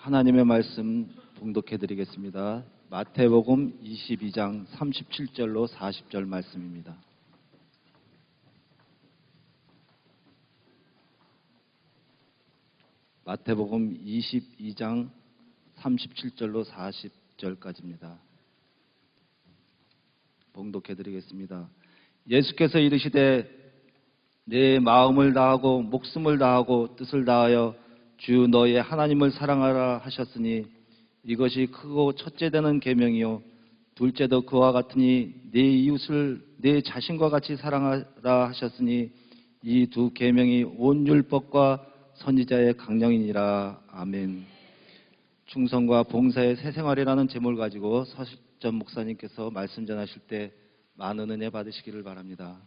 하나님의 말씀 봉독해 드리겠습니다. 마태복음 22장 37절로 40절 말씀입니다. 마태복음 22장 37절로 40절까지입니다. 봉독해 드리겠습니다. 예수께서 이르시되 내 마음을 다하고 목숨을 다하고 뜻을 다하여 주 너의 하나님을 사랑하라 하셨으니 이것이 크고 첫째 되는 계명이요 둘째도 그와 같으니 내 이웃을 내 자신과 같이 사랑하라 하셨으니 이 두 계명이 온 율법과 선지자의 강령이니라. 아멘. 충성과 봉사의 새 생활이라는 제목을 가지고 서식전 목사님께서 말씀 전하실 때 많은 은혜 받으시기를 바랍니다.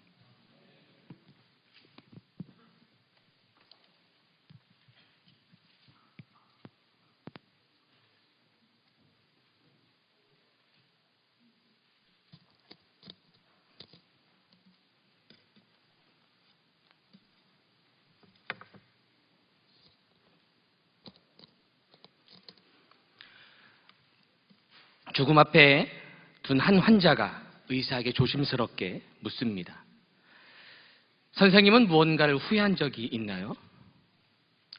죽음 앞에 둔 한 환자가 의사에게 조심스럽게 묻습니다. 선생님은 무언가를 후회한 적이 있나요?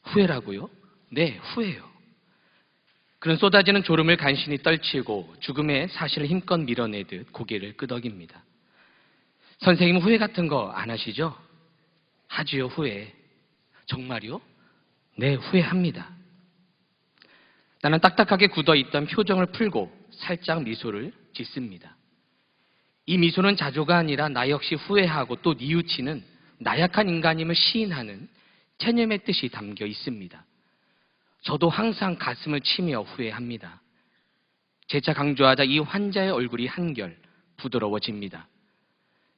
후회라고요? 네, 후회요. 그는 쏟아지는 졸음을 간신히 떨치고 죽음의 사실을 힘껏 밀어내듯 고개를 끄덕입니다. 선생님은 후회 같은 거 안 하시죠? 하지요, 후회. 정말요? 네, 후회합니다. 나는 딱딱하게 굳어있던 표정을 풀고 살짝 미소를 짓습니다. 이 미소는 자조가 아니라 나 역시 후회하고 또 뉘우치는 나약한 인간임을 시인하는 체념의 뜻이 담겨 있습니다. 저도 항상 가슴을 치며 후회합니다. 재차 강조하자 이 환자의 얼굴이 한결 부드러워집니다.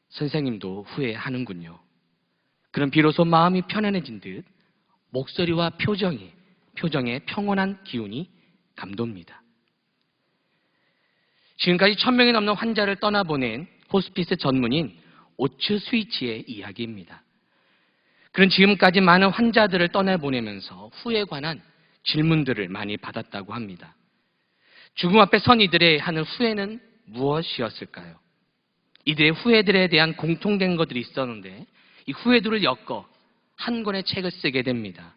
선생님도 후회하는군요. 그럼 비로소 마음이 편안해진 듯 목소리와 표정에 평온한 기운이 감돕니다. 지금까지 1000명이 넘는 환자를 떠나보낸 호스피스 전문인 오츠 스위치의 이야기입니다. 그는 지금까지 많은 환자들을 떠나보내면서 후회에 관한 질문들을 많이 받았다고 합니다. 죽음 앞에 선 이들의 하는 후회는 무엇이었을까요? 이들의 후회들에 대한 공통된 것들이 있었는데 이 후회들을 엮어 한 권의 책을 쓰게 됩니다.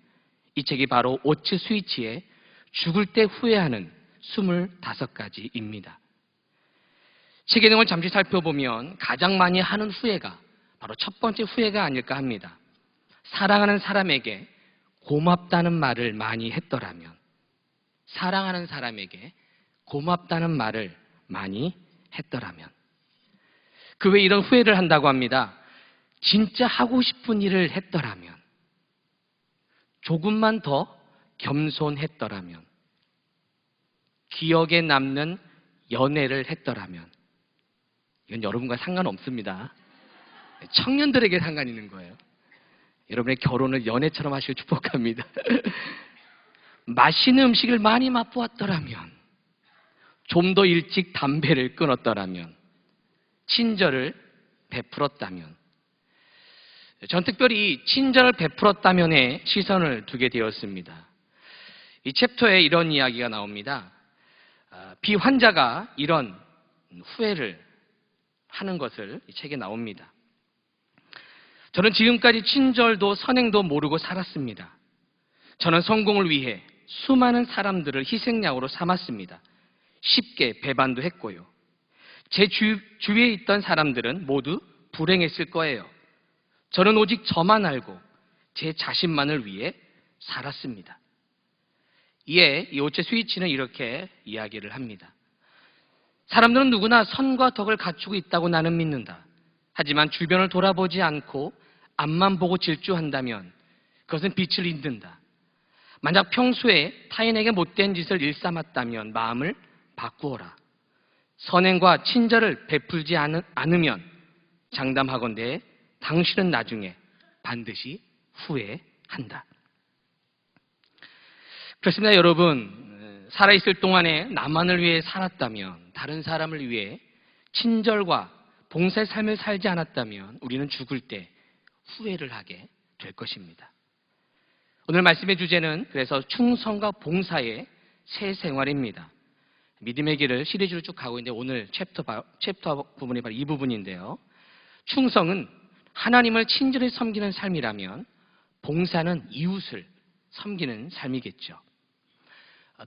이 책이 바로 오츠 스위치의 죽을 때 후회하는 25가지입니다. 책의 내용을 잠시 살펴보면 가장 많이 하는 후회가 바로 첫 번째 후회가 아닐까 합니다. 사랑하는 사람에게 고맙다는 말을 많이 했더라면, 사랑하는 사람에게 고맙다는 말을 많이 했더라면. 그 외에 이런 후회를 한다고 합니다. 진짜 하고 싶은 일을 했더라면, 조금만 더 겸손했더라면, 기억에 남는 연애를 했더라면. 이건 여러분과 상관없습니다. 청년들에게 상관 있는 거예요. 여러분의 결혼을 연애처럼 하시길 축복합니다. 맛있는 음식을 많이 맛보았더라면, 좀 더 일찍 담배를 끊었더라면, 친절을 베풀었다면. 전 특별히 친절을 베풀었다면에 시선을 두게 되었습니다. 이 챕터에 이런 이야기가 나옵니다. 비환자가 이런 후회를 하는 것을 이 책에 나옵니다. 저는 지금까지 친절도 선행도 모르고 살았습니다. 저는 성공을 위해 수많은 사람들을 희생양으로 삼았습니다. 쉽게 배반도 했고요. 제 주위에 있던 사람들은 모두 불행했을 거예요. 저는 오직 저만 알고 제 자신만을 위해 살았습니다. 이에 이 오츠 스위치는 이렇게 이야기를 합니다. 사람들은 누구나 선과 덕을 갖추고 있다고 나는 믿는다. 하지만 주변을 돌아보지 않고 앞만 보고 질주한다면 그것은 빛을 잇는다. 만약 평소에 타인에게 못된 짓을 일삼았다면 마음을 바꾸어라. 선행과 친절을 베풀지 않으면 장담하건대 당신은 나중에 반드시 후회한다. 그렇습니다, 여러분. 살아있을 동안에 나만을 위해 살았다면, 다른 사람을 위해 친절과 봉사의 삶을 살지 않았다면 우리는 죽을 때 후회를 하게 될 것입니다. 오늘 말씀의 주제는 그래서 충성과 봉사의 새 생활입니다. 믿음의 길을 시리즈로 쭉 가고 있는데 오늘 챕터 부분이 바로 이 부분인데요. 충성은 하나님을 친절히 섬기는 삶이라면 봉사는 이웃을 섬기는 삶이겠죠.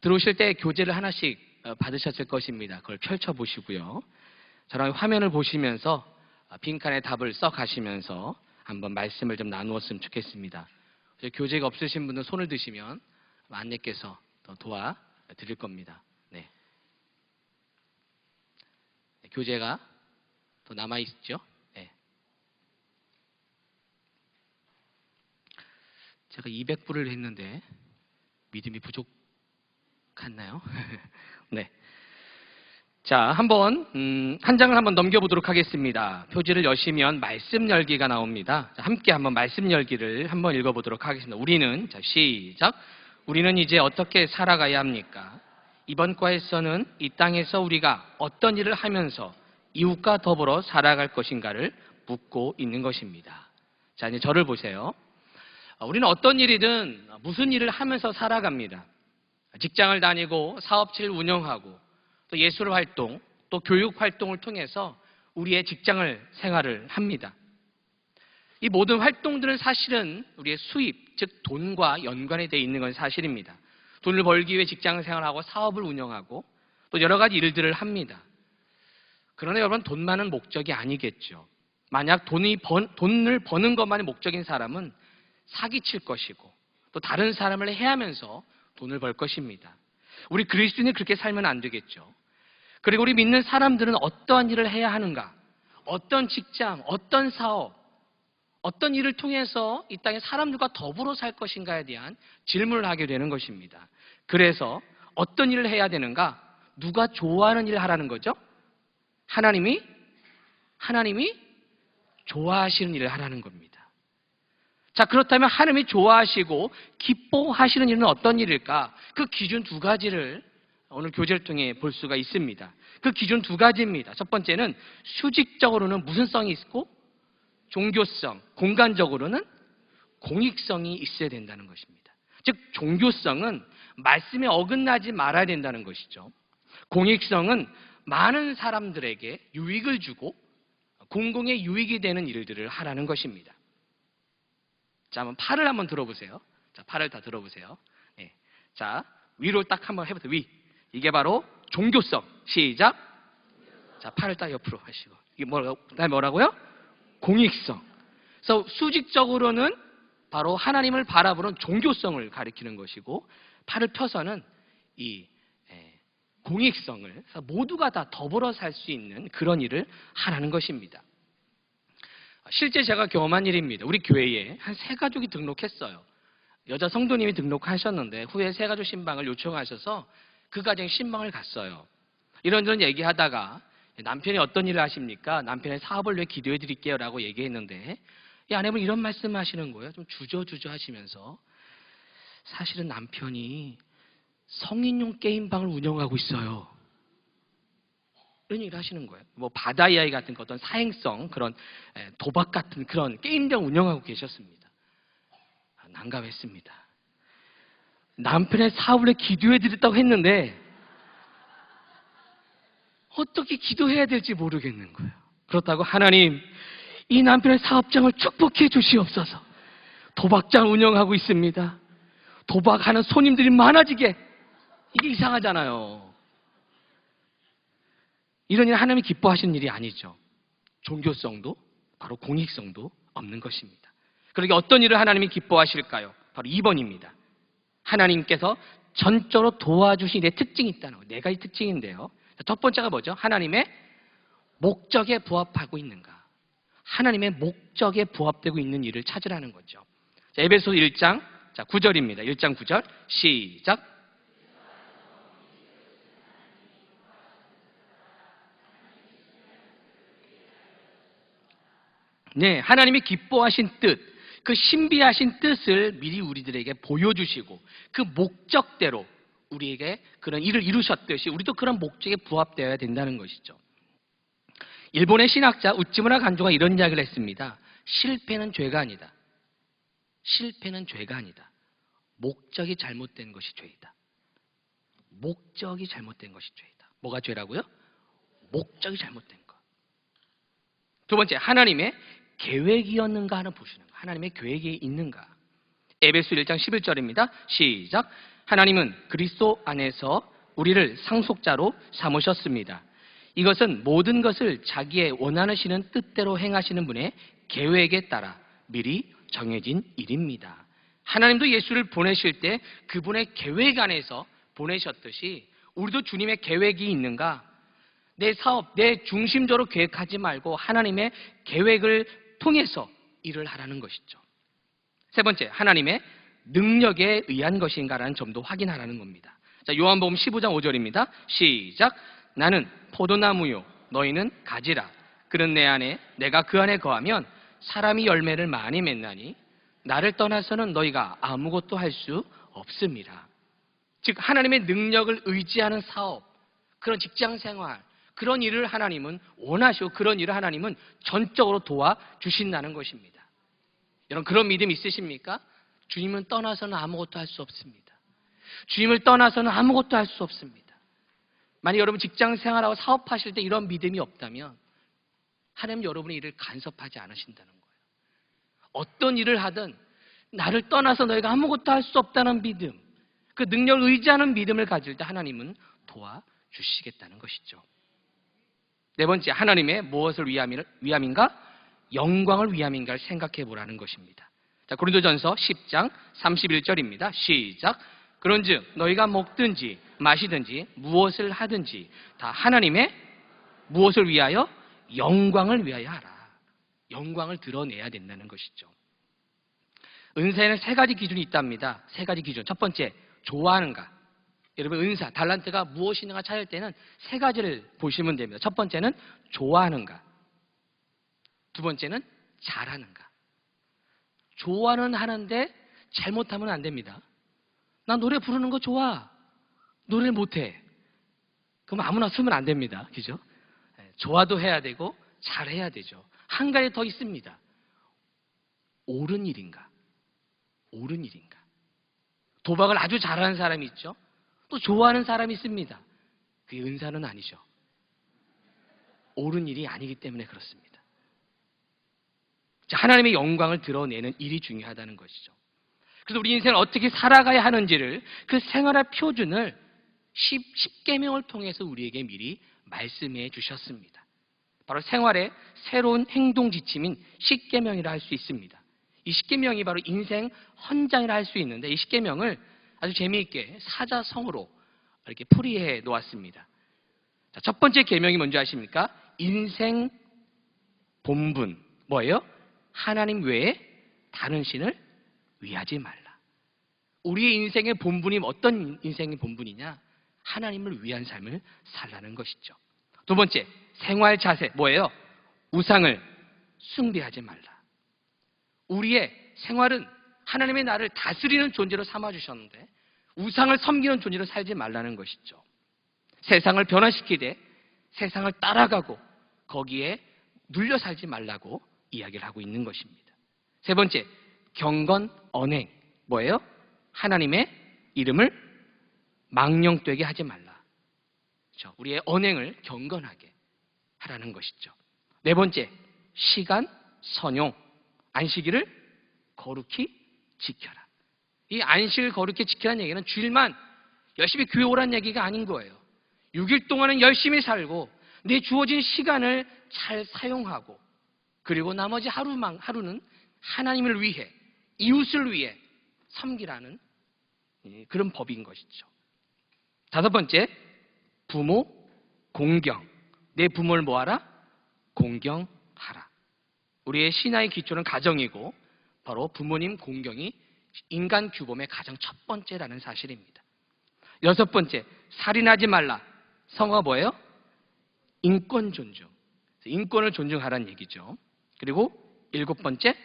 들어오실 때 교재를 하나씩 받으셨을 것입니다. 그걸 펼쳐보시고요. 저랑 화면을 보시면서 빈칸에 답을 써가시면서 한번 말씀을 좀 나누었으면 좋겠습니다. 교재가 없으신 분은 손을 드시면 안내께서 더 도와드릴 겁니다. 네. 교재가 더 남아있죠? 네. 제가 200불을 했는데 믿음이 부족했나요? 네. 자, 한번 한 장을 한번 넘겨보도록 하겠습니다. 표지를 여시면 말씀 열기가 나옵니다. 자, 함께 한번 말씀 열기를 한번 읽어보도록 하겠습니다. 우리는 자 시작. 우리는 이제 어떻게 살아가야 합니까? 이번 과에서는 이 땅에서 우리가 어떤 일을 하면서 이웃과 더불어 살아갈 것인가를 묻고 있는 것입니다. 자, 이제 저를 보세요. 우리는 어떤 일이든 무슨 일을 하면서 살아갑니다. 직장을 다니고 사업체를 운영하고 또 예술 활동, 또 교육 활동을 통해서 우리의 직장을 생활을 합니다. 이 모든 활동들은 사실은 우리의 수입, 즉 돈과 연관이 되어 있는 건 사실입니다. 돈을 벌기 위해 직장 생활하고 사업을 운영하고 또 여러 가지 일들을 합니다. 그러나 여러분, 돈만은 목적이 아니겠죠. 만약 돈을 버는 것만이 목적인 사람은 사기칠 것이고 또 다른 사람을 해하면서 돈을 벌 것입니다. 우리 그리스도인이 그렇게 살면 안 되겠죠. 그리고 우리 믿는 사람들은 어떠한 일을 해야 하는가? 어떤 직장, 어떤 사업, 어떤 일을 통해서 이 땅에 사람들과 더불어 살 것인가에 대한 질문을 하게 되는 것입니다. 그래서 어떤 일을 해야 되는가? 누가 좋아하는 일을 하라는 거죠? 하나님이 좋아하시는 일을 하라는 겁니다. 자, 그렇다면 하나님이 좋아하시고 기뻐하시는 일은 어떤 일일까? 그 기준 두 가지를 오늘 교재를 통해 볼 수가 있습니다. 그 기준 두 가지입니다. 첫 번째는 수직적으로는 무슨 성이 있고 종교성, 공간적으로는 공익성이 있어야 된다는 것입니다. 즉 종교성은 말씀에 어긋나지 말아야 된다는 것이죠. 공익성은 많은 사람들에게 유익을 주고 공공의 유익이 되는 일들을 하라는 것입니다. 자, 한번 팔을 한번 들어보세요. 자, 팔을 다 들어보세요. 네. 자, 위로 딱 한번 해보세요. 위. 이게 바로 종교성. 시작. 자, 팔을 딱 옆으로 하시고. 이게 뭐라고요? 공익성. 그래서 수직적으로는 바로 하나님을 바라보는 종교성을 가리키는 것이고, 팔을 펴서는 이 공익성을, 그래서 모두가 다 더불어 살 수 있는 그런 일을 하라는 것입니다. 실제 제가 경험한 일입니다. 우리 교회에 한 3가족이 등록했어요. 여자 성도님이 등록하셨는데 후에 3가족 신방을 요청하셔서 그 가정 신방을 갔어요. 이런저런 얘기하다가 남편이 어떤 일을 하십니까? 남편의 사업을 위해 기도해 드릴게요 라고 얘기했는데 이 아내분 이런 말씀 하시는 거예요. 좀 주저주저 하시면서 사실은 남편이 성인용 게임방을 운영하고 있어요. 이런 얘기를 하시는 거예요. 뭐 바다 이야기 같은 어떤 사행성, 그런 도박 같은 그런 게임장 운영하고 계셨습니다. 난감했습니다. 남편의 사업을 위해 기도해 드렸다고 했는데 어떻게 기도해야 될지 모르겠는 거예요. 그렇다고 하나님, 이 남편의 사업장을 축복해 주시옵소서. 도박장 운영하고 있습니다. 도박하는 손님들이 많아지게. 이게 이상하잖아요. 이런 일 하나님이 기뻐하시는 일이 아니죠. 종교성도 바로 공익성도 없는 것입니다. 그러게 어떤 일을 하나님이 기뻐하실까요? 바로 2번입니다. 하나님께서 전적으로 도와주신 일의 특징이 있다는 거예요. 4가지 특징인데요. 첫 번째가 뭐죠? 하나님의 목적에 부합하고 있는가? 하나님의 목적에 부합되고 있는 일을 찾으라는 거죠. 자, 에베소서 1장 9절입니다. 1장 9절 시작. 네, 하나님이 기뻐하신 뜻, 그 신비하신 뜻을 미리 우리들에게 보여주시고 그 목적대로 우리에게 그런 일을 이루셨듯이 우리도 그런 목적에 부합되어야 된다는 것이죠. 일본의 신학자 우찌무라 간조가 이런 이야기를 했습니다. 실패는 죄가 아니다. 실패는 죄가 아니다. 목적이 잘못된 것이 죄이다. 목적이 잘못된 것이 죄이다. 뭐가 죄라고요? 목적이 잘못된 것. 두 번째, 하나님의 계획이었는가 하는 보시는 것. 하나님의 계획이 있는가. 에베소 1장 11절입니다. 시작. 하나님은 그리스도 안에서 우리를 상속자로 삼으셨습니다. 이것은 모든 것을 자기의 원하시는 뜻대로 행하시는 분의 계획에 따라 미리 정해진 일입니다. 하나님도 예수를 보내실 때 그분의 계획 안에서 보내셨듯이 우리도 주님의 계획이 있는가? 내 사업, 내 중심적으로 계획하지 말고 하나님의 계획을 통해서 일을 하라는 것이죠. 세 번째, 하나님의 능력에 의한 것인가라는 점도 확인하라는 겁니다. 자, 요한복음 15장 5절입니다. 시작. 나는 포도나무요 너희는 가지라. 그는 내 안에 내가 그 안에 거하면 사람이 열매를 많이 맺나니 나를 떠나서는 너희가 아무것도 할 수 없습니다. 즉 하나님의 능력을 의지하는 사업, 그런 직장생활, 그런 일을 하나님은 원하시고 그런 일을 하나님은 전적으로 도와주신다는 것입니다. 여러분 그런 믿음 있으십니까? 주님을 떠나서는 아무것도 할 수 없습니다. 주님을 떠나서는 아무것도 할 수 없습니다. 만약 여러분 직장생활하고 사업하실 때 이런 믿음이 없다면 하나님 여러분의 일을 간섭하지 않으신다는 거예요. 어떤 일을 하든 나를 떠나서 너희가 아무것도 할 수 없다는 믿음, 그 능력을 의지하는 믿음을 가질 때 하나님은 도와주시겠다는 것이죠. 네 번째, 하나님의 무엇을 위함인가? 영광을 위함인가를 생각해 보라는 것입니다. 자, 고린도전서 10장 31절입니다. 시작. 그런즉 너희가 먹든지 마시든지 무엇을 하든지 다 하나님의 무엇을 위하여? 영광을 위하여 하라. 영광을 드러내야 된다는 것이죠. 은사에는 세 가지 기준이 있답니다. 세 가지 기준. 첫 번째, 좋아하는가. 여러분 은사, 달란트가 무엇이 있는가 찾을 때는 세 가지를 보시면 됩니다. 첫 번째는 좋아하는가. 두 번째는 잘하는가. 좋아는 하는데 잘못하면 안 됩니다. 나 노래 부르는 거 좋아. 노래를 못해. 그럼 아무나 쓰면 안 됩니다. 그죠? 좋아도 해야 되고 잘해야 되죠. 한 가지 더 있습니다. 옳은 일인가? 옳은 일인가? 도박을 아주 잘하는 사람이 있죠. 또 좋아하는 사람이 있습니다. 그게 은사는 아니죠. 옳은 일이 아니기 때문에 그렇습니다. 자, 하나님의 영광을 드러내는 일이 중요하다는 것이죠. 그래서 우리 인생을 어떻게 살아가야 하는지를 그 생활의 표준을 10계명을 통해서 우리에게 미리 말씀해 주셨습니다. 바로 생활의 새로운 행동 지침인 10계명이라 할 수 있습니다. 이 10계명이 바로 인생 헌장이라 할 수 있는데 이 10계명을 아주 재미있게 사자성어로 이렇게 풀이해 놓았습니다. 자, 첫 번째 계명이 뭔지 아십니까? 인생 본분. 뭐예요? 하나님 외에 다른 신을 위하지 말라. 우리의 인생의 본분이 어떤 인생의 본분이냐? 하나님을 위한 삶을 살라는 것이죠. 두 번째, 생활 자세. 뭐예요? 우상을 숭배하지 말라. 우리의 생활은 하나님의 나를 다스리는 존재로 삼아주셨는데 우상을 섬기는 존재로 살지 말라는 것이죠. 세상을 변화시키되 세상을 따라가고 거기에 눌려 살지 말라고 이야기를 하고 있는 것입니다. 세 번째, 경건 언행. 뭐예요? 하나님의 이름을 망령되게 하지 말라. 그렇죠? 우리의 언행을 경건하게 하라는 것이죠. 네 번째, 시간 선용. 안식일을 거룩히 지켜라. 이 안식을 거룩히 지키라는 얘기는 주일만 열심히 교회 오라는 얘기가 아닌 거예요. 6일 동안은 열심히 살고 내 주어진 시간을 잘 사용하고 그리고 나머지 하루는 하나님을 위해 이웃을 위해 섬기라는 그런 법인 것이죠. 다섯 번째, 부모 공경. 내 부모를 뭐하라? 공경하라. 우리의 신앙의 기초는 가정이고 바로 부모님 공경이 인간 규범의 가장 첫 번째라는 사실입니다. 여섯 번째, 살인하지 말라. 성어가 뭐예요? 인권 존중. 인권을 존중하라는 얘기죠. 그리고 일곱 번째,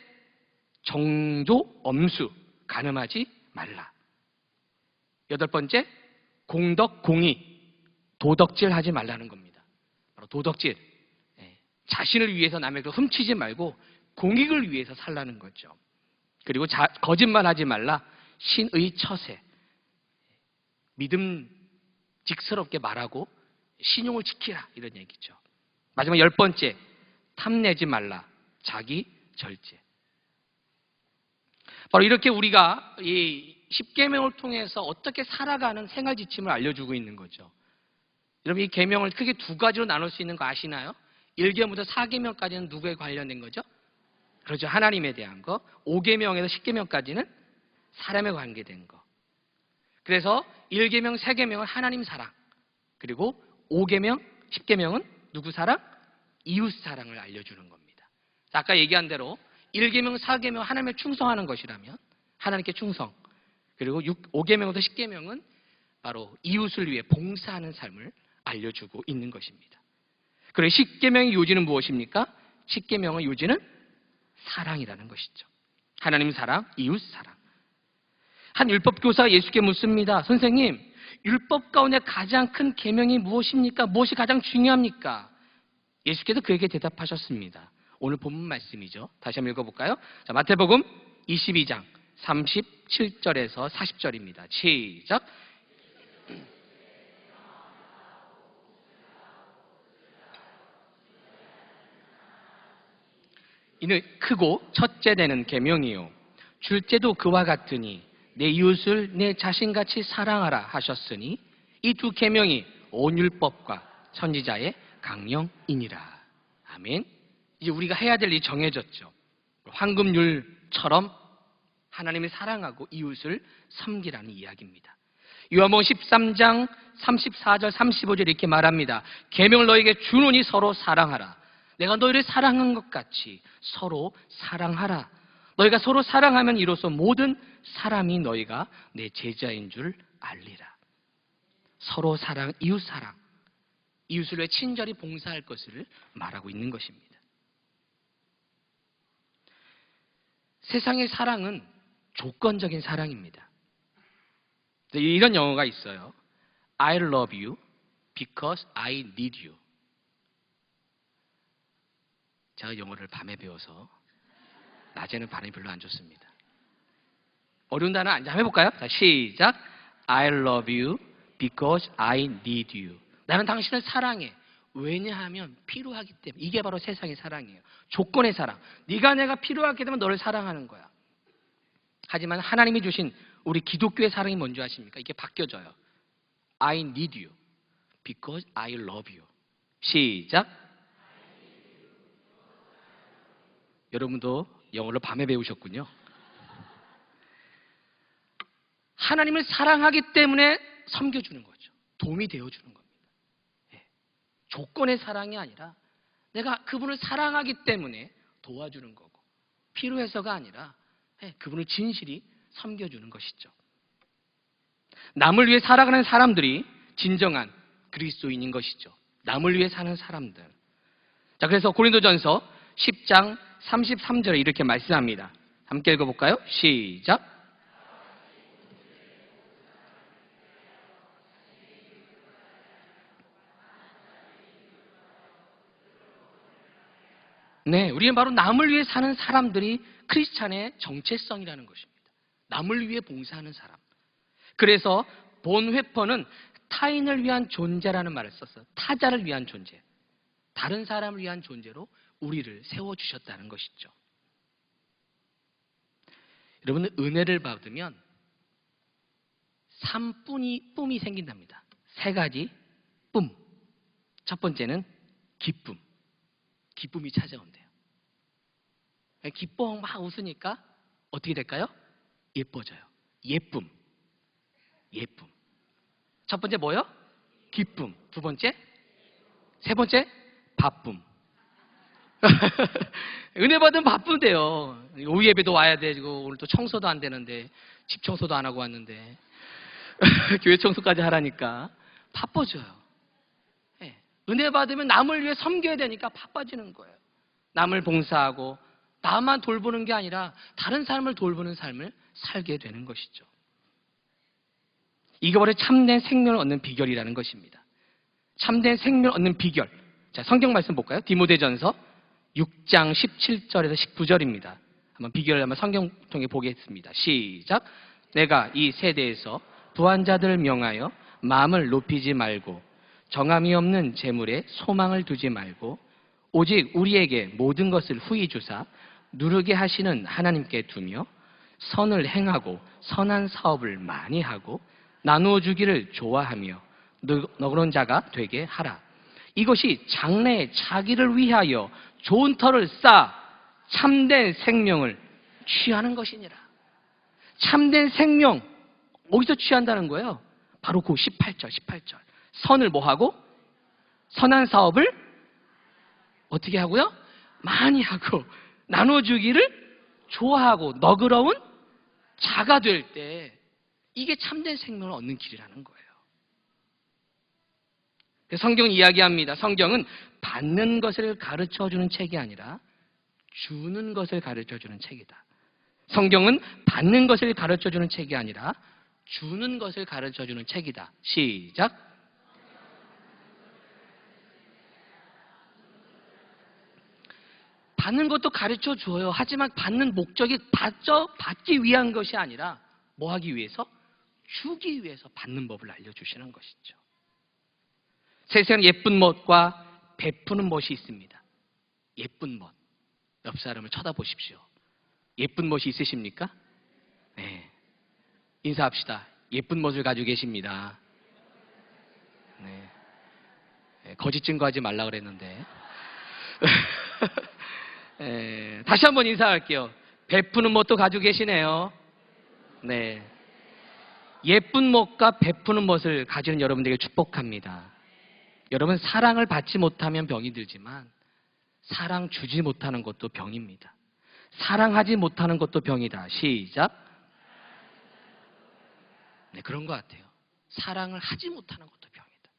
정조 엄수. 간음하지 말라. 여덟 번째, 공덕 공의. 도덕질 하지 말라는 겁니다. 바로 도덕질. 자신을 위해서 남의 걸 훔치지 말고 공익을 위해서 살라는 거죠. 그리고 거짓말하지 말라. 신의 처세. 믿음 직스럽게 말하고 신용을 지키라 이런 얘기죠. 마지막 10번째, 탐내지 말라. 자기 절제. 바로 이렇게 우리가 이 10계명을 통해서 어떻게 살아가는 생활 지침을 알려주고 있는 거죠. 여러분, 이 계명을 크게 두 가지로 나눌 수 있는 거 아시나요? 1계명부터 4계명까지는 누구에 관련된 거죠? 그렇죠. 하나님에 대한 거. 5계명에서 10계명까지는 사람에 관계된 거. 그래서 1계명, 3계명은 하나님 사랑. 그리고 5계명, 10계명은 누구 사랑? 이웃 사랑을 알려주는 겁니다. 아까 얘기한 대로 1계명, 4계명 하나님에 충성하는 것이라면 하나님께 충성. 그리고 5계명부터 10계명은 바로 이웃을 위해 봉사하는 삶을 알려주고 있는 것입니다. 그리고 10계명의 요지는 무엇입니까? 10계명의 요지는 사랑이라는 것이죠. 하나님 사랑, 이웃 사랑. 한 율법교사가 예수께 묻습니다. 선생님, 율법 가운데 가장 큰 계명이 무엇입니까? 무엇이 가장 중요합니까? 예수께서 그에게 대답하셨습니다. 오늘 본문 말씀이죠. 다시 한번 읽어볼까요? 자, 마태복음 22장 37절에서 40절입니다. 시작. 이는 크고 첫째 되는 계명이요 둘째도 그와 같으니 내 이웃을 내 자신같이 사랑하라 하셨으니 이 두 계명이 온 율법과 선지자의 강령이니라. 아멘. 이제 우리가 해야 될 일이 정해졌죠. 황금률처럼 하나님을 사랑하고 이웃을 섬기라는 이야기입니다. 요한복음 13장 34절 35절 이렇게 말합니다. 계명을 너에게 주노니 서로 사랑하라. 내가 너희를 사랑한 것 같이 서로 사랑하라. 너희가 서로 사랑하면 이로써 모든 사람이 너희가 내 제자인 줄 알리라. 서로 사랑, 이웃 사랑. 이웃을 위해 친절히 봉사할 것을 말하고 있는 것입니다. 세상의 사랑은 조건적인 사랑입니다. 이런 영어가 있어요. I love you because I need you. 제가 영어를 밤에 배워서 낮에는 발음이 별로 안 좋습니다. 어려운 단어 한번 해볼까요? 자, 시작. I love you because I need you. 나는 당신을 사랑해. 왜냐하면 필요하기 때문에. 이게 바로 세상의 사랑이에요. 조건의 사랑. 네가 내가 필요하기 때문에 너를 사랑하는 거야. 하지만 하나님이 주신 우리 기독교의 사랑이 뭔지 아십니까? 이게 바뀌어져요. I need you because I love you. 시작. 여러분도 영어를 밤에 배우셨군요. 하나님을 사랑하기 때문에 섬겨주는 거죠. 도움이 되어주는 겁니다. 조건의 사랑이 아니라 내가 그분을 사랑하기 때문에 도와주는 거고 필요해서가 아니라 그분을 진실이 섬겨주는 것이죠. 남을 위해 살아가는 사람들이 진정한 그리스도인인 것이죠. 남을 위해 사는 사람들. 자, 그래서 고린도전서 10장 33절에 이렇게 말씀합니다. 함께 읽어볼까요? 시작. 네, 우리는 바로 남을 위해 사는 사람들이 크리스찬의 정체성이라는 것입니다. 남을 위해 봉사하는 사람. 그래서 본회퍼는 타인을 위한 존재라는 말을 썼어요. 타자를 위한 존재. 다른 사람을 위한 존재로 우리를 세워주셨다는 것이죠. 여러분은 은혜를 받으면 뿜이 생긴답니다. 3가지 뿜. 첫 번째는 기쁨. 기쁨이 찾아온대요. 기뻐 막 웃으니까 어떻게 될까요? 예뻐져요. 예쁨. 첫 번째 뭐요? 기쁨. 두 번째? 세 번째? 바쁨. 은혜 받으면 바쁜데요. 오후 예배도 와야 되고 오늘 또 청소도 안 되는데 집 청소도 안 하고 왔는데 교회 청소까지 하라니까 바빠져요. 은혜 받으면 남을 위해 섬겨야 되니까 바빠지는 거예요. 남을 봉사하고 나만 돌보는 게 아니라 다른 사람을 돌보는 삶을 살게 되는 것이죠. 이게 바로 참된 생명을 얻는 비결이라는 것입니다. 참된 생명을 얻는 비결. 자, 성경 말씀 볼까요? 디모데전서 6장 17절에서 19절입니다. 한번 비결을 한번 성경 통해 보겠습니다. 시작. 내가 이 세대에서 부한 자들을 명하여 마음을 높이지 말고 정함이 없는 재물에 소망을 두지 말고 오직 우리에게 모든 것을 후히 주사 누르게 하시는 하나님께 두며 선을 행하고 선한 사업을 많이 하고 나누어 주기를 좋아하며 너그러운 자가 되게 하라. 이것이 장래에 자기를 위하여 좋은 터를 쌓아 참된 생명을 취하는 것이니라. 참된 생명 어디서 취한다는 거예요? 바로 그 18절. 선을 뭐하고? 선한 사업을 어떻게 하고요? 많이 하고 나눠주기를 좋아하고 너그러운 자가 될 때 이게 참된 생명을 얻는 길이라는 거예요. 성경은 이야기합니다. 성경은 받는 것을 가르쳐주는 책이 아니라 주는 것을 가르쳐주는 책이다. 성경은 받는 것을 가르쳐주는 책이 아니라 주는 것을 가르쳐주는 책이다. 시작. 받는 것도 가르쳐 줘요. 하지만 받는 목적이 받기 위한 것이 아니라 뭐 하기 위해서? 주기 위해서 받는 법을 알려주시는 것이죠. 세상에 예쁜 멋과 베푸는 멋이 있습니다. 예쁜 멋. 옆 사람을 쳐다보십시오. 예쁜 멋이 있으십니까? 네. 인사합시다. 예쁜 멋을 가지고 계십니다. 네. 거짓 증거하지 말라 그랬는데. 다시 한번 인사할게요. 베푸는 멋도 가지고 계시네요. 네. 예쁜 멋과 베푸는 멋을 가지는 여러분들에게 축복합니다. 여러분 사랑을 받지 못하면 병이 들지만 사랑 주지 못하는 것도 병입니다. 사랑하지 못하는 것도 병이다. 시작. 네, 그런 것 같아요. 사랑을 하지 못하는 것도 병이다.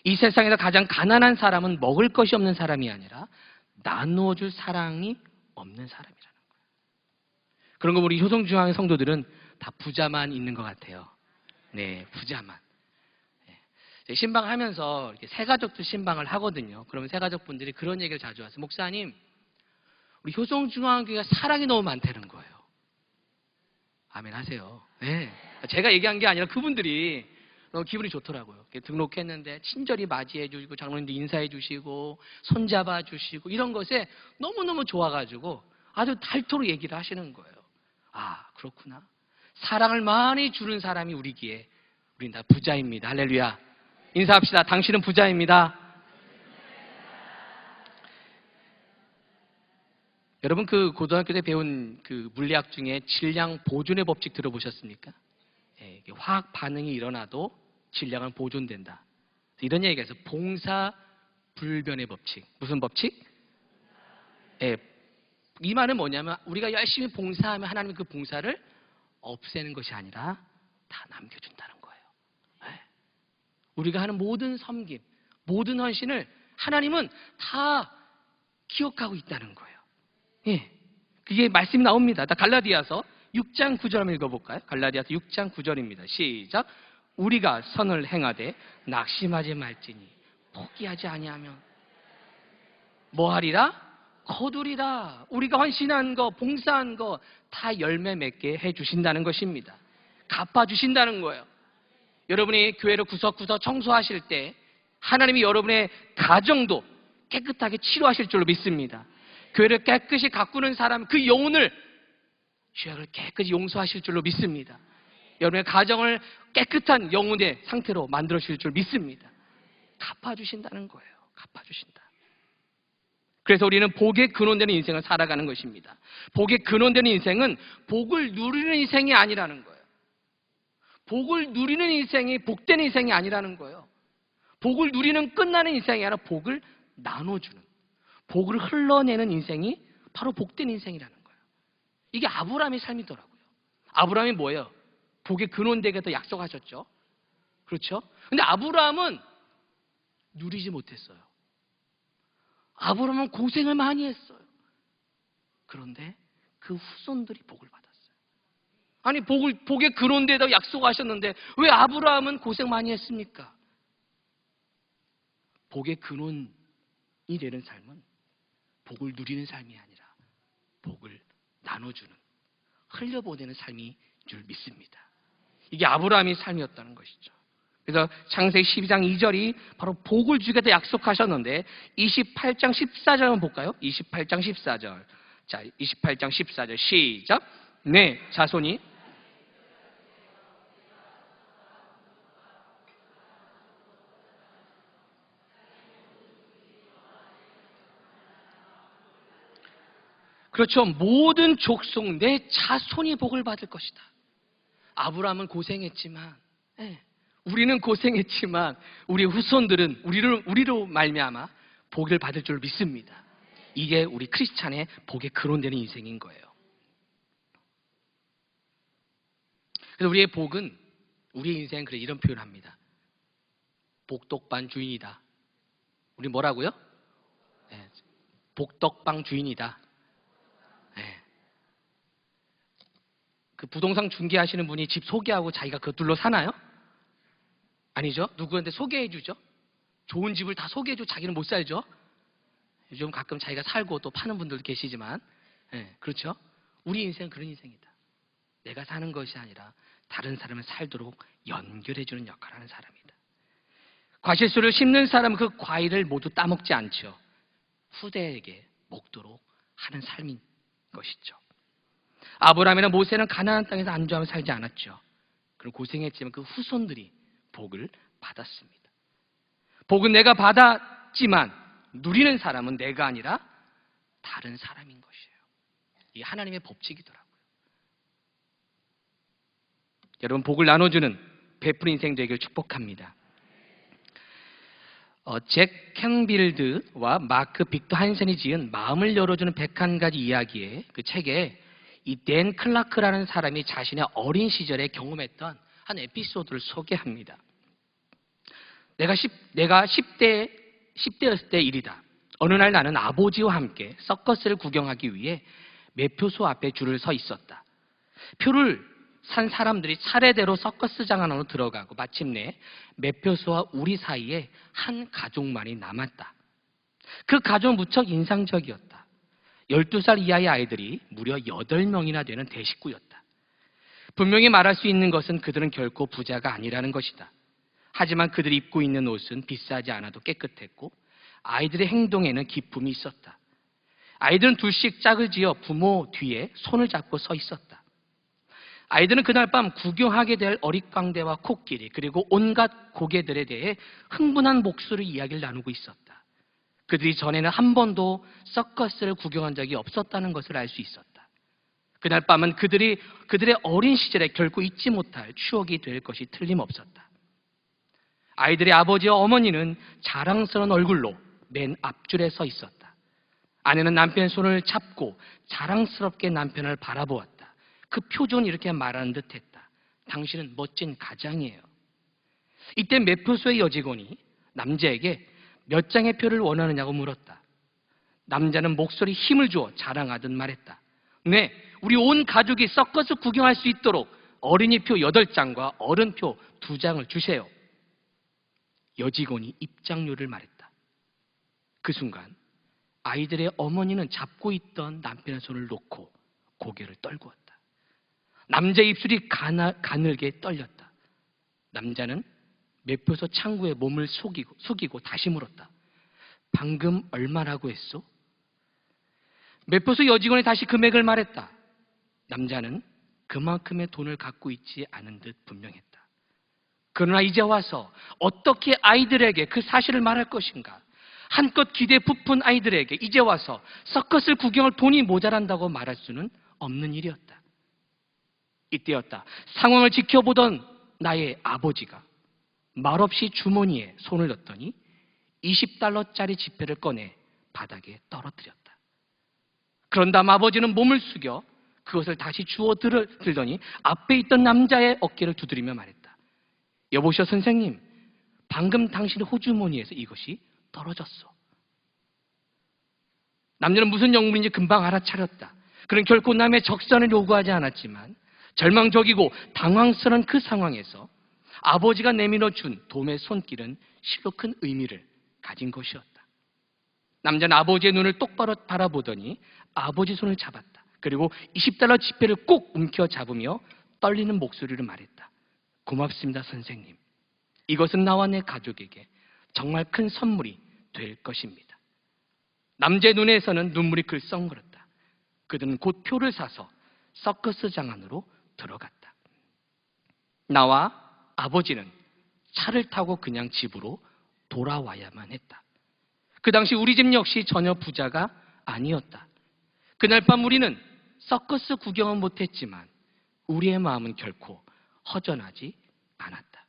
이 세상에서 가장 가난한 사람은 먹을 것이 없는 사람이 아니라 나누어줄 사랑이 없는 사람이라는 거예요. 그런 거 우리 효성중앙의 성도들은 다 부자만 있는 것 같아요. 네, 부자만. 네. 신방을 하면서 이렇게 새가족들 신방을 하거든요. 그러면 새가족분들이 그런 얘기를 자주 하세요. 목사님, 우리 효성중앙교회가 사랑이 너무 많다는 거예요. 아멘 하세요. 네. 제가 얘기한 게 아니라 그분들이 너무 기분이 좋더라고요. 등록했는데 친절히 맞이해 주시고 장로님도 인사해 주시고 손잡아 주시고 이런 것에 너무너무 좋아가지고 아주 닳도록 얘기를 하시는 거예요. 아, 그렇구나. 사랑을 많이 주는 사람이 우리기에 우린 다 부자입니다. 할렐루야. 인사합시다. 당신은 부자입니다. 여러분 그 고등학교 때 배운 그 물리학 중에 질량 보존의 법칙 들어보셨습니까? 예, 화학 반응이 일어나도 질량은 보존된다. 이런 얘기가 있어요. 봉사 불변의 법칙. 무슨 법칙? 예, 이 말은 뭐냐면 우리가 열심히 봉사하면 하나님이 그 봉사를 없애는 것이 아니라 다 남겨준다는 거예요. 예. 우리가 하는 모든 섬김, 모든 헌신을 하나님은 다 기억하고 있다는 거예요. 예, 그게 말씀이 나옵니다. 갈라디아서 6장 9절 한번 읽어볼까요? 갈라디아서 6장 9절입니다. 시작. 우리가 선을 행하되 낙심하지 말지니 포기하지 아니하면 뭐하리라? 거두리라. 우리가 헌신한 거, 봉사한 거 다 열매 맺게 해주신다는 것입니다. 갚아주신다는 거예요. 여러분이 교회를 구석구석 청소하실 때 하나님이 여러분의 가정도 깨끗하게 치료하실 줄로 믿습니다. 교회를 깨끗이 가꾸는 사람, 그 영혼을 죄악을 깨끗이 용서하실 줄로 믿습니다. 여러분의 가정을 깨끗한 영혼의 상태로 만들어 주실 줄 믿습니다. 갚아주신다는 거예요. 갚아주신다. 그래서 우리는 복의 근원되는 인생을 살아가는 것입니다. 복의 근원되는 인생은 복을 누리는 인생이 아니라는 거예요. 복을 누리는 인생이 복된 인생이 아니라는 거예요. 복을 누리는 끝나는 인생이 아니라 복을 나눠주는, 복을 흘러내는 인생이 바로 복된 인생이라는 거예요. 이게 아브라함의 삶이더라고요. 아브라함이 뭐예요? 복의 근원되겠다 약속하셨죠. 그렇죠? 근데 아브라함은 누리지 못했어요. 아브라함은 고생을 많이 했어요. 그런데 그 후손들이 복을 받았어요. 아니 복의 근원되다 약속하셨는데 왜 아브라함은 고생 많이 했습니까? 복의 근원이 되는 삶은 복을 누리는 삶이 아니라 복을 나눠주는, 흘려보내는 삶이 줄 믿습니다. 이게 아브라함의 삶이었다는 것이죠. 그래서 창세기 12장 2절이 바로 복을 주겠다 약속하셨는데 28장 14절 한번 볼까요? 28장 14절. 자, 28장 14절 시작. 네, 자손이 그렇죠. 모든 족속 내 자손이 복을 받을 것이다. 아브라함은 고생했지만, 우리는 고생했지만 우리 후손들은 우리로 말미암아 복을 받을 줄 믿습니다. 이게 우리 크리스찬의 복에 근원되는 인생인 거예요. 그래서 우리의 복은 우리의 인생은 그래 이런 표현을 합니다. 복덕방 주인이다. 우리 뭐라고요? 복덕방 주인이다. 그 부동산 중개하시는 분이 집 소개하고 자기가 그걸로 사나요? 아니죠. 누구한테 소개해주죠. 좋은 집을 다 소개해주고 자기는 못 살죠. 요즘 가끔 자기가 살고 또 파는 분들도 계시지만, 그렇죠. 우리 인생은 그런 인생이다. 내가 사는 것이 아니라 다른 사람을 살도록 연결해주는 역할을 하는 사람이다. 과실수를 심는 사람은 그 과일을 모두 따먹지 않죠. 후대에게 먹도록 하는 삶인 것이죠. 아브라함이나 모세는 가나안 땅에서 안주하며 살지 않았죠. 그럼 고생했지만 그 후손들이 복을 받았습니다. 복은 내가 받았지만 누리는 사람은 내가 아니라 다른 사람인 것이에요. 이 하나님의 법칙이더라고요. 여러분, 복을 나눠주는 베푸는 인생 되기를 축복합니다. 잭 캔빌드와 마크 빅터 한센이 지은 마음을 열어주는 101가지 이야기의 그 책에 이 댄 클라크라는 사람이 자신의 어린 시절에 경험했던 한 에피소드를 소개합니다. 내가 10대였을 때 일이다. 어느 날 나는 아버지와 함께 서커스를 구경하기 위해 매표소 앞에 줄을 서 있었다. 표를 산 사람들이 차례대로 서커스장 안으로 들어가고 마침내 매표소와 우리 사이에 한 가족만이 남았다. 그 가족은 무척 인상적이었다. 12살 이하의 아이들이 무려 8명이나 되는 대식구였다. 분명히 말할 수 있는 것은 그들은 결코 부자가 아니라는 것이다. 하지만 그들이 입고 있는 옷은 비싸지 않아도 깨끗했고 아이들의 행동에는 기품이 있었다. 아이들은 둘씩 짝을 지어 부모 뒤에 손을 잡고 서 있었다. 아이들은 그날 밤 구경하게 될 어릿광대와 코끼리 그리고 온갖 고개들에 대해 흥분한 목소리로 이야기를 나누고 있었다. 그들이 전에는 한 번도 서커스를 구경한 적이 없었다는 것을 알 수 있었다. 그날 밤은 그들의 어린 시절에 결코 잊지 못할 추억이 될 것이 틀림없었다. 아이들의 아버지와 어머니는 자랑스러운 얼굴로 맨 앞줄에 서 있었다. 아내는 남편의 손을 잡고 자랑스럽게 남편을 바라보았다. 그 표정은 이렇게 말하는 듯했다. 당신은 멋진 가장이에요. 이때 매표소의 여직원이 남자에게 몇 장의 표를 원하느냐고 물었다. 남자는 목소리 힘을 주어 자랑하듯 말했다. 네, 우리 온 가족이 서커스 구경할 수 있도록 어린이표 8장과 어른표 2장을 주세요. 여직원이 입장료를 말했다. 그 순간 아이들의 어머니는 잡고 있던 남편의 손을 놓고 고개를 떨구었다. 남자의 입술이 가늘게 떨렸다. 남자는 매표소 창구에 몸을 숙이고 다시 물었다. 방금 얼마라고 했소? 매표소 여직원이 다시 금액을 말했다. 남자는 그만큼의 돈을 갖고 있지 않은 듯 분명했다. 그러나 이제 와서 어떻게 아이들에게 그 사실을 말할 것인가? 한껏 기대에 부푼 아이들에게 이제 와서 서커스를 구경할 돈이 모자란다고 말할 수는 없는 일이었다. 이때였다. 상황을 지켜보던 나의 아버지가 말없이 주머니에 손을 넣더니 $20짜리 지폐를 꺼내 바닥에 떨어뜨렸다. 그런 다음 아버지는 몸을 숙여 그것을 다시 주워 들더니 앞에 있던 남자의 어깨를 두드리며 말했다. 여보시오 선생님, 방금 당신의 호주머니에서 이것이 떨어졌어. 남자는 무슨 영문인지 금방 알아차렸다. 그는 결코 남의 적산을 요구하지 않았지만 절망적이고 당황스러운 그 상황에서 아버지가 내밀어 준 돔의 손길은 실로 큰 의미를 가진 것이었다. 남자는 아버지의 눈을 똑바로 바라보더니 아버지 손을 잡았다. 그리고 $20 지폐를 꼭 움켜 잡으며 떨리는 목소리로 말했다. 고맙습니다, 선생님. 이것은 나와 내 가족에게 정말 큰 선물이 될 것입니다. 남자의 눈에서는 눈물이 글썽거렸다. 그들은 곧 표를 사서 서커스장 안으로 들어갔다. 나와 아버지는 차를 타고 그냥 집으로 돌아와야만 했다. 그 당시 우리 집 역시 전혀 부자가 아니었다. 그날 밤 우리는 서커스 구경은 못했지만 우리의 마음은 결코 허전하지 않았다.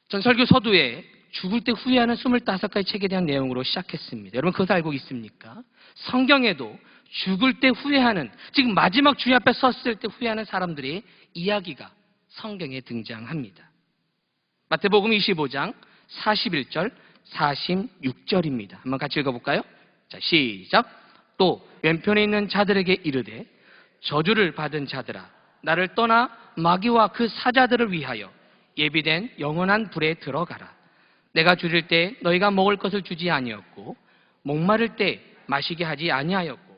전 설교 서두에 죽을 때 후회하는 25가지 책에 대한 내용으로 시작했습니다. 여러분 그것 알고 있습니까? 성경에도 죽을 때 후회하는, 지금 마지막 주님 앞에 섰을 때 후회하는 사람들의 이야기가 성경에 등장합니다. 마태복음 25장 41절 46절입니다. 한번 같이 읽어볼까요? 자, 시작. 또 왼편에 있는 자들에게 이르되 저주를 받은 자들아, 나를 떠나 마귀와 그 사자들을 위하여 예비된 영원한 불에 들어가라. 내가 줄일 때 너희가 먹을 것을 주지 아니었고 목마를 때 마시게 하지 아니하였고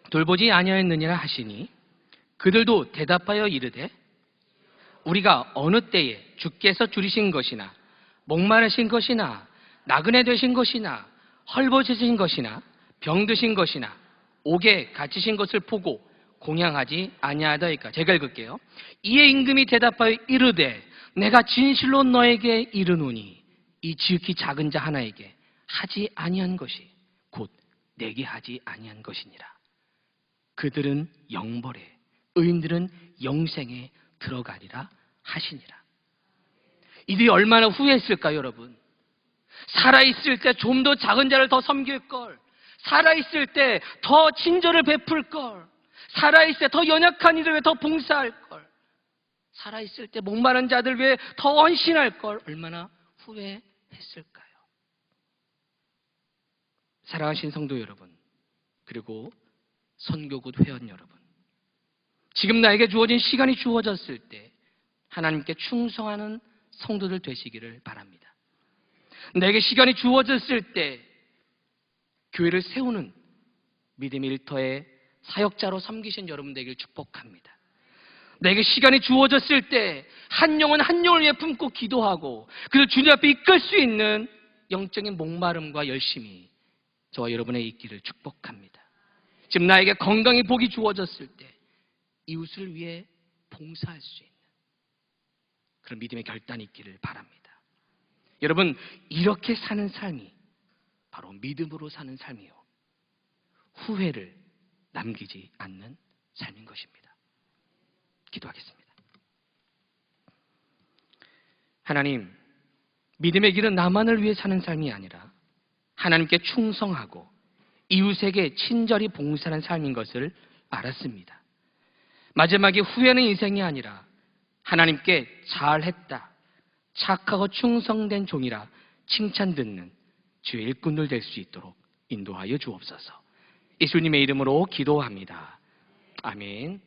돌보지 아니하였느니라 하시니 그들도 대답하여 이르되 우리가 어느 때에 주께서 줄이신 것이나 목마르신 것이나 나그네 되신 것이나 헐벗으신 것이나 병드신 것이나 옥에 갇히신 것을 보고 공양하지 아니하다이까. 제가 읽을게요. 이에 임금이 대답하여 이르되 내가 진실로 너에게 이르노니 이 지극히 작은 자 하나에게 하지 아니한 것이 곧 내게 하지 아니한 것이니라. 그들은 영벌에 의인들은 영생에 들어가리라 하시니라. 이들이 얼마나 후회했을까요, 여러분? 살아있을 때 좀 더 작은 자를 더 섬길 걸, 살아있을 때 더 친절을 베풀 걸, 살아있을 때 더 연약한 이를 위해 더 봉사할 걸, 살아있을 때 목마른 자들 위해 더 헌신할 걸 얼마나 후회했을까요? 사랑하신 성도 여러분, 그리고 선교국 회원 여러분, 지금 나에게 주어진 시간이 주어졌을 때 하나님께 충성하는 성도들 되시기를 바랍니다. 내게 시간이 주어졌을 때 교회를 세우는 믿음의 일터의 사역자로 섬기신 여러분 되길 축복합니다. 내게 시간이 주어졌을 때 한 영혼 한 영혼을 위해 품고 기도하고 그래서 주님 앞에 이끌 수 있는 영적인 목마름과 열심이 저와 여러분의 있기를 축복합니다. 지금 나에게 건강히 복이 주어졌을 때 이웃을 위해 봉사할 수 있는 그런 믿음의 결단이 있기를 바랍니다. 여러분, 이렇게 사는 삶이 바로 믿음으로 사는 삶이요, 후회를 남기지 않는 삶인 것입니다. 기도하겠습니다. 하나님, 믿음의 길은 나만을 위해 사는 삶이 아니라 하나님께 충성하고 이웃에게 친절히 봉사하는 삶인 것을 알았습니다. 마지막에 후회하는 인생이 아니라 하나님께 잘했다, 착하고 충성된 종이라 칭찬 듣는 주의 일꾼들 될 수 있도록 인도하여 주옵소서. 예수님의 이름으로 기도합니다. 아멘.